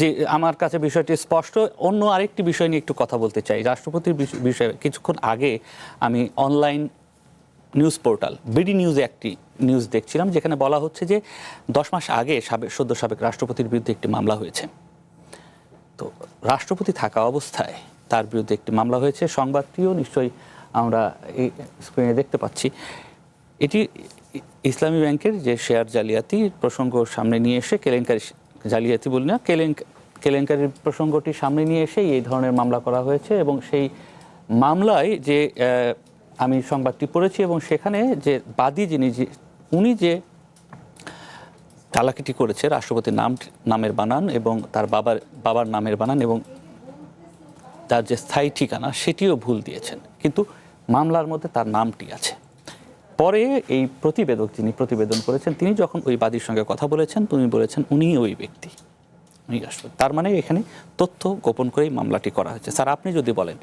যে আমার কাছে বিষয়টি স্পষ্ট। অন্য আরেকটি বিষয় নিয়ে একটু কথা বলতে চাই। রাষ্ট্রপতির বিষয়ে কিছুক্ষণ আগে আমি অনলাইন নিউজ পোর্টাল বিডি নিউজে একটি নিউজ দেখছিলাম, যেখানে বলা হচ্ছে যে 10 মাস আগে সদ্য সাবেক রাষ্ট্রপতির বিরুদ্ধে একটি মামলা হয়েছে। তো রাষ্ট্রপতি থাকা অবস্থায় তার বিরুদ্ধে একটি মামলা হয়েছে। সংবাদটিও নিশ্চয়ই আমরা এই স্ক্রিনে দেখতে পাচ্ছি। এটি ইসলামী ব্যাংকের যে শেয়ার জালিয়াতি প্রসঙ্গ সামনে নিয়ে এসে, কেলেঙ্কারি, জালিয়াতি বলি না, কেলেঙ্কারির প্রসঙ্গটি সামনে নিয়ে এসে এই ধরনের মামলা করা হয়েছে। এবং সেই মামলায় যে আমি সংবাদটি পড়েছি, এবং সেখানে যে বাদী উনি যে চালাকিটি করেছে, রাষ্ট্রপতির নামের বানান এবং তার বাবার নামের বানান এবং তার যে স্থায়ী ঠিকানা সেটিও ভুল দিয়েছেন, কিন্তু মামলার মধ্যে তার নামটি আছে। পরে এই প্রতিবেদক যিনি প্রতিবেদন করেছেন, তিনি যখন ওই বাদীর সঙ্গে কথা বলেছেন, তিনি বলেছেন উনি ওই ব্যক্তি, উনি রাষ্ট্রপতি। তার মানে এখানে তথ্য গোপন করেই মামলাটি করা হয়েছে। স্যার, আপনি যদি বলেন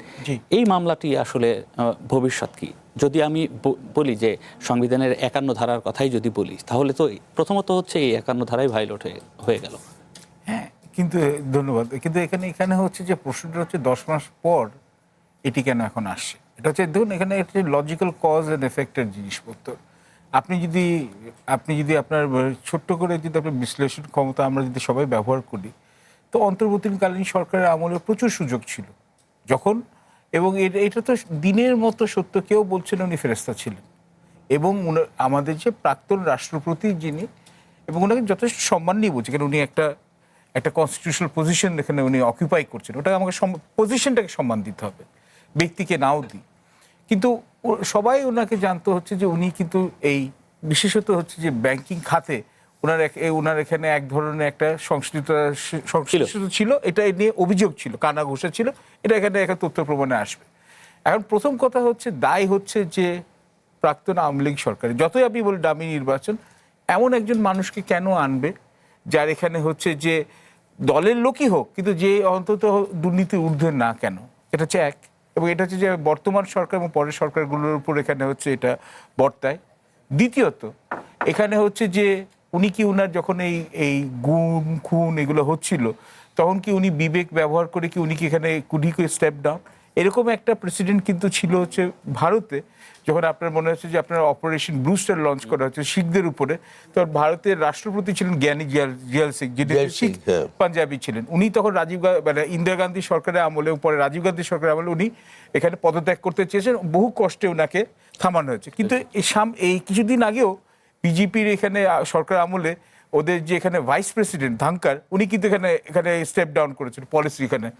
এই মামলাটি আসলে ভবিষ্যৎ কি? যদি আমি বলি যে সংবিধানের 51 ধারার কথাই যদি বলি, তাহলে তো প্রথমত হচ্ছে এই 51 ধারাই ভায়োলেট হয়ে গেল। হ্যাঁ, কিন্তু ধন্যবাদ। কিন্তু এখানে হচ্ছে যে প্রশ্নটা হচ্ছে 10 মাস পর এটি কেন এখন আসছে। এটা হচ্ছে, দেখুন, এখানে একটা লজিক্যাল কজ অ্যান্ড এফেক্টের জিনিসপত্র। আপনি যদি আপনার ছোট্ট করে যদি আপনার বিশ্লেষণ ক্ষমতা আমরা যদি সবাই ব্যবহার করি, তো অন্তর্বর্তীকালীন সরকারের আমলে প্রচুর সুযোগ ছিল যখন, এবং এটা তো দিনের মতো সত্য, কেউ বলছেন উনি ফেরেস্তা ছিলেন। এবং আমাদের যে প্রাক্তন রাষ্ট্রপতি যিনি, এবং ওনাকে যথেষ্ট সম্মান নিয়ে বলছি, কারণ উনি একটা কনস্টিটিউশনাল পজিশন এখানে উনি অকুপাই করছেন, ওটা আমাকে পজিশনটাকে সম্মান দিতে হবে, ব্যক্তিকে নাও দিই। কিন্তু সবাই ওনাকে জানতো হচ্ছে যে উনি কিন্তু এই বিশেষত হচ্ছে যে ব্যাংকিং খাতে ওনার এখানে এক ধরনের একটা সংশ্লিষ্ট ছিল, এটা নিয়ে অভিযোগ ছিল, কানা ঘোষা ছিল, এটা এখানে একটা তথ্য প্রমাণে আসবে। এখন প্রথম কথা হচ্ছে, দায় হচ্ছে যে প্রাক্তন আওয়ামী লীগ সরকারের। যতই আপনি বলি দামি নির্বাচন, এমন একজন মানুষকে কেন আনবে যার এখানে হচ্ছে যে দলের লোকই হোক, কিন্তু যে অন্তত দুর্নীতির ঊর্ধ্বে না কেন, এটা হচ্ছে এক। এবং এটা হচ্ছে যে বর্তমান সরকার এবং পরের সরকারগুলোর উপর এখানে হচ্ছে এটা বর্তায়। দ্বিতীয়ত, এখানে হচ্ছে যে উনি কি উনার যখন এই গুম খুন এগুলো হচ্ছিল, তখন কি উনি বিবেক ব্যবহার করে কি উনি কি এখানে কুডি করে স্টেপ ডাউন? এরকম একটা প্রেসিডেন্ট কিন্তু ছিল হচ্ছে ভারতে, যখন আপনার মনে হচ্ছে যে আপনার অপারেশন ব্লুস্টার লঞ্চ করা হচ্ছে শিখদের উপরে, তো ভারতের রাষ্ট্রপতি ছিলেন জ্ঞানী জিয়াল সিং, যিনি শিখ পাঞ্জাবি ছিলেন। উনি তখন ইন্দিরা গান্ধী সরকারের আমলে, পরে রাজীব গান্ধী সরকারের আমলে উনি এখানে পদত্যাগ করতে চেয়েছেন, বহু কষ্টে ওনাকে থামানো হয়েছে। কিন্তু এই কিছুদিন আগেও বিজেপির এখানে সরকার আমলে ওদের যে এখানে ভাইস প্রেসিডেন্ট ধানকার, উনি কিন্তু এখানে স্টেপ ডাউন করেছেন পলিসি এখানে।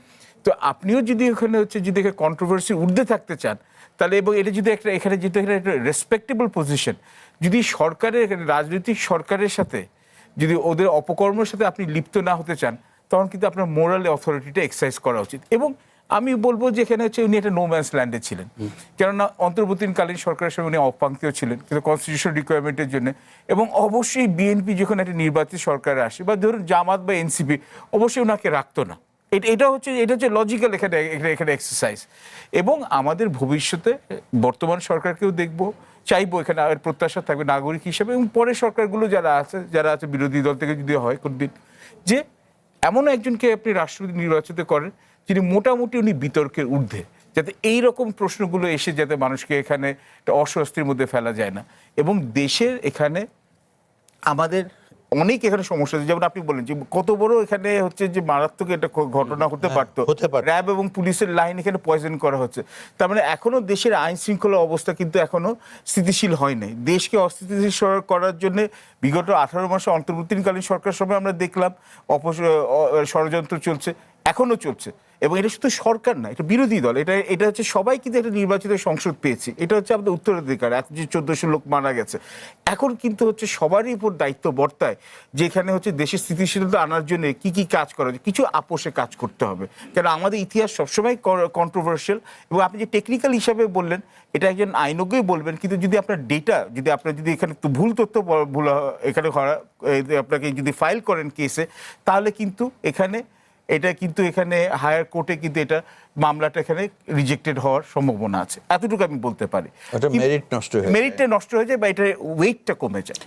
তো আপনিও যদি এখানে হচ্ছে যদি কন্ট্রোভার্সি ঊর্ধ্বে থাকতে চান, তাহলে, এবং এটা যদি এখানে একটা রেসপেক্টেবল পজিশন, যদি সরকারের রাজনৈতিক সরকারের সাথে যদি ওদের অপকর্মের সাথে আপনি লিপ্ত না হতে চান, তখন কিন্তু আপনার মোরাল অথরিটিটা এক্সারসাইজ করা উচিত। এবং আমি বলবো যে এখানে হচ্ছে উনি একটা নো ম্যানস ল্যান্ডে ছিলেন, কেননা অন্তর্বর্তীকালীন সরকারের সঙ্গে উনি অপাঙ্ক্তেয় ছিলেন কিন্তু কনস্টিটিউশনাল রিকোয়ারমেন্টের জন্য। এবং অবশ্যই বিএনপি যখন একটা নির্বাচিত সরকারে আসে, বা ধরুন জামাত বা এনসিপি, অবশ্যই ওনাকে রাখতো না। এটা হচ্ছে লজিক্যাল এখানে এক্সারসাইজ। এবং আমাদের ভবিষ্যতে বর্তমান সরকারকেও দেখবো, চাইবো, এখানে আর প্রত্যাশা থাকবে নাগরিক হিসেবে, এবং পরের সরকারগুলো যারা আছে বিরোধী দল থেকে যদি হয় কোনদিন, যে এমন একজনকে আপনি রাষ্ট্রপতি নির্বাচিত করেন যিনি মোটামুটি উনি বিতর্কের ঊর্ধ্বে, যাতে এই রকম প্রশ্নগুলো এসে যাতে মানুষকে এখানে একটা অস্বস্তির মধ্যে ফেলা যায় না। এবং দেশের এখানে আমাদের অনেক এখানে সমস্যা আছে, যেমন আপনি বলেন যে কত বড় এখানে হচ্ছে যে মারাত্মক একটা ঘটনা হতে পারতো, র্যাব এবং পুলিশের লাইন এখানে পয়জন করা হচ্ছে। তার মানে এখনো দেশের আইন শৃঙ্খলা অবস্থা কিন্তু এখনো স্থিতিশীল হয় নাই। দেশকে অস্থিতিশীল করার জন্য বিগত 18 মাসে অন্তর্বর্তীকালীন সরকার সময় আমরা দেখলাম ষড়যন্ত্র চলছে, এখনো চলছে। এবং এটা শুধু সরকার না, এটা বিরোধী দল, এটা হচ্ছে সবাই কিন্তু একটা নির্বাচিত সংসদ পেয়েছে, এটা হচ্ছে আমাদের উত্তরাধিকার। যে 1400 লোক মারা গেছে, এখন কিন্তু হচ্ছে সবারই উপর দায়িত্ব বর্তায় যে এখানে হচ্ছে দেশের স্থিতিশীলতা আনার জন্য কি কি কাজ করা যায়, কিছু আপোষে কাজ করতে হবে। কেন আমাদের ইতিহাস সবসময় কন্ট্রোভার্সিয়াল। এবং আপনি যে টেকনিক্যাল হিসাবে বললেন, এটা একজন আইনজ্ঞই বলবেন, কিন্তু যদি আপনার ডেটা, যদি এখানে ভুল তথ্য এখানে আপনাকে যদি ফাইল করেন কেসে, তাহলে কিন্তু এখানে হায়ার কোর্টে কিন্তু এটা মামলাটা এখানে রিজেক্টেড হওয়ার সম্ভাবনা আছে, এতটুকু আমি বলতে পারি। মেরিটটা নষ্ট হয়ে যায় বা এটার ওয়েটটা কমে যায়।